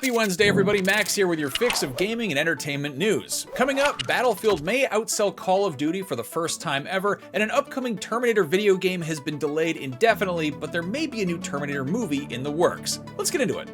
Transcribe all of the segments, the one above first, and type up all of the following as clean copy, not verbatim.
Happy Wednesday, everybody. Max here with your fix of gaming and entertainment news. Coming up, Battlefield may outsell Call of Duty for the first time ever, and an upcoming Terminator video game has been delayed indefinitely, but there may be a new Terminator movie in the works. Let's get into it.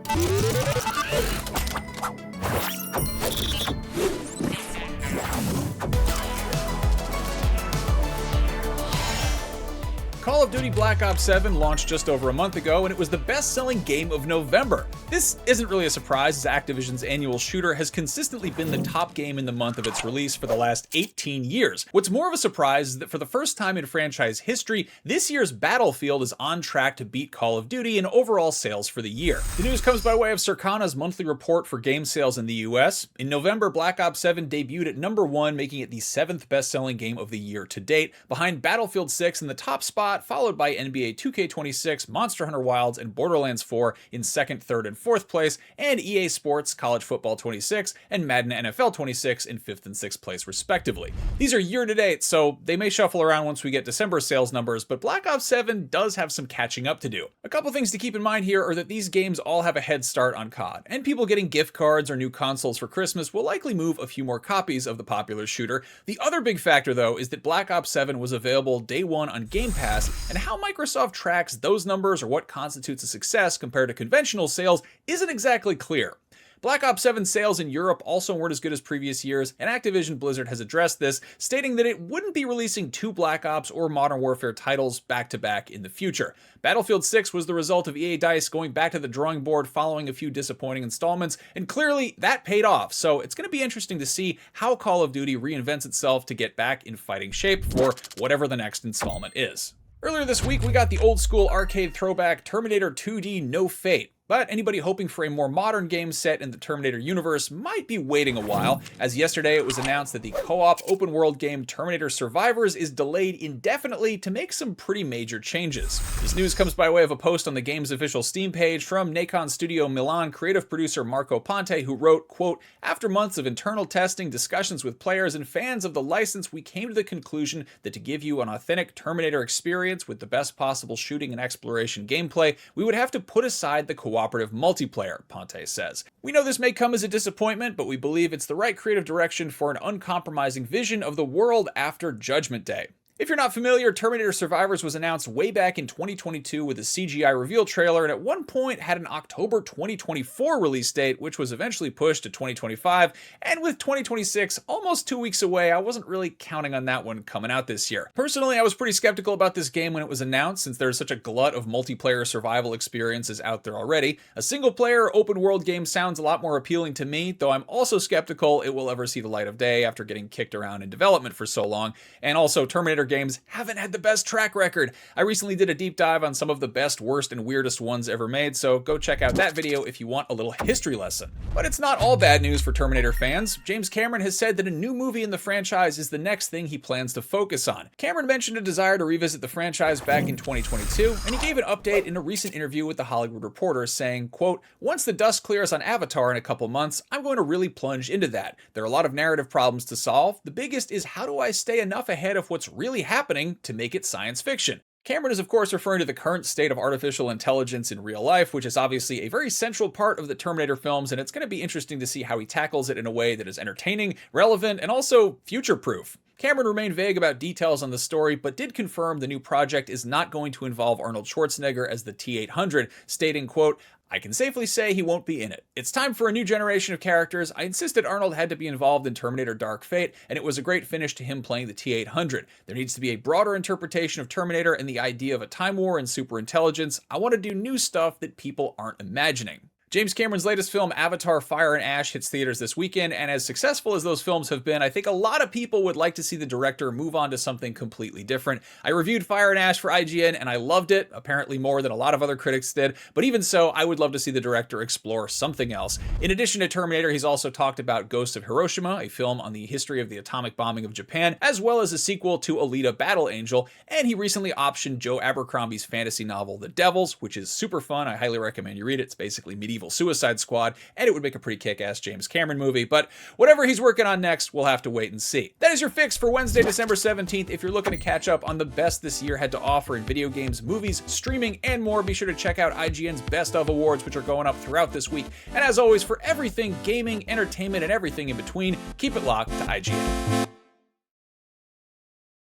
Call of Duty Black Ops 7 launched just over a month ago, and it was the best-selling game of November. This isn't really a surprise, as Activision's annual shooter has consistently been the top game in the month of its release for the last 18 years. What's more of a surprise is that for the first time in franchise history, this year's Battlefield is on track to beat Call of Duty in overall sales for the year. The news comes by way of Circana's monthly report for game sales in the US. In November, Black Ops 7 debuted at number 1, making it the 7th best-selling game of the year to date, behind Battlefield 6 in the top spot, followed by NBA 2K26, Monster Hunter Wilds, and Borderlands 4 in 2nd, 3rd, and 4th place, and EA Sports, College Football 26, and Madden NFL 26 in 5th and 6th place respectively. These are year-to-date, so they may shuffle around once we get December sales numbers, but Black Ops 7 does have some catching up to do. A couple things to keep in mind here are that these games all have a head start on COD, and people getting gift cards or new consoles for Christmas will likely move a few more copies of the popular shooter. The other big factor, though, is that Black Ops 7 was available day one on Game Pass, and how Microsoft tracks those numbers or what constitutes a success compared to conventional sales isn't exactly clear. Black Ops 7 sales in Europe also weren't as good as previous years, and Activision Blizzard has addressed this, stating that it wouldn't be releasing two Black Ops or Modern Warfare titles back-to-back in the future. Battlefield 6 was the result of EA DICE going back to the drawing board following a few disappointing installments, and clearly that paid off, so it's going to be interesting to see how Call of Duty reinvents itself to get back in fighting shape for whatever the next installment is. Earlier this week, we got the old-school arcade throwback Terminator 2D No Fate. But anybody hoping for a more modern game set in the Terminator universe might be waiting a while, as yesterday it was announced that the co-op open-world game Terminator Survivors is delayed indefinitely to make some pretty major changes. This news comes by way of a post on the game's official Steam page from Nacon Studio Milan creative producer Marco Ponte, who wrote, quote, "After months of internal testing, discussions with players and fans of the license, we came to the conclusion that to give you an authentic Terminator experience with the best possible shooting and exploration gameplay, we would have to put aside the cooperative multiplayer," Ponte says. "We know this may come as a disappointment, but we believe it's the right creative direction for an uncompromising vision of the world after Judgment Day." If you're not familiar, Terminator Survivors was announced way back in 2022 with a CGI reveal trailer, and at one point had an October 2024 release date, which was eventually pushed to 2025, and with 2026 almost 2 weeks away, I wasn't really counting on that one coming out this year. Personally, I was pretty skeptical about this game when it was announced, since there's such a glut of multiplayer survival experiences out there already. A single-player open-world game sounds a lot more appealing to me, though I'm also skeptical it will ever see the light of day after getting kicked around in development for so long, and also Terminator games haven't had the best track record. I recently did a deep dive on some of the best, worst, and weirdest ones ever made, so go check out that video if you want a little history lesson. But it's not all bad news for Terminator fans. James Cameron has said that a new movie in the franchise is the next thing he plans to focus on. Cameron mentioned a desire to revisit the franchise back in 2022, and he gave an update in a recent interview with The Hollywood Reporter, saying, quote, "Once the dust clears on Avatar in a couple months, I'm going to really plunge into that. There are a lot of narrative problems to solve. The biggest is, how do I stay enough ahead of what's really happening to make it science fiction?" Cameron is of course referring to the current state of artificial intelligence in real life, which is obviously a very central part of the Terminator films, and it's going to be interesting to see how he tackles it in a way that is entertaining, relevant, and also future-proof. Cameron remained vague about details on the story, but did confirm the new project is not going to involve Arnold Schwarzenegger as the T-800, stating, quote, "I can safely say he won't be in it. It's time for a new generation of characters. I insisted Arnold had to be involved in Terminator Dark Fate, and it was a great finish to him playing the T-800. There needs to be a broader interpretation of Terminator and the idea of a time war and superintelligence. I want to do new stuff that people aren't imagining." James Cameron's latest film, Avatar: Fire and Ash, hits theaters this weekend, and as successful as those films have been, I think a lot of people would like to see the director move on to something completely different. I reviewed Fire and Ash for IGN, and I loved it, apparently more than a lot of other critics did, but even so, I would love to see the director explore something else. In addition to Terminator, he's also talked about Ghost of Hiroshima, a film on the history of the atomic bombing of Japan, as well as a sequel to Alita: Battle Angel, and he recently optioned Joe Abercrombie's fantasy novel, The Devils, which is super fun. I highly recommend you read it. It's basically medieval Marvel Suicide Squad, and it would make a pretty kick-ass James Cameron movie, but whatever he's working on next, we'll have to wait and see. That is your fix for Wednesday, December 17th. If you're looking to catch up on the best this year had to offer in video games, movies, streaming, and more, be sure to check out IGN's Best of Awards, which are going up throughout this week. And as always, for everything gaming, entertainment, and everything in between, keep it locked to IGN.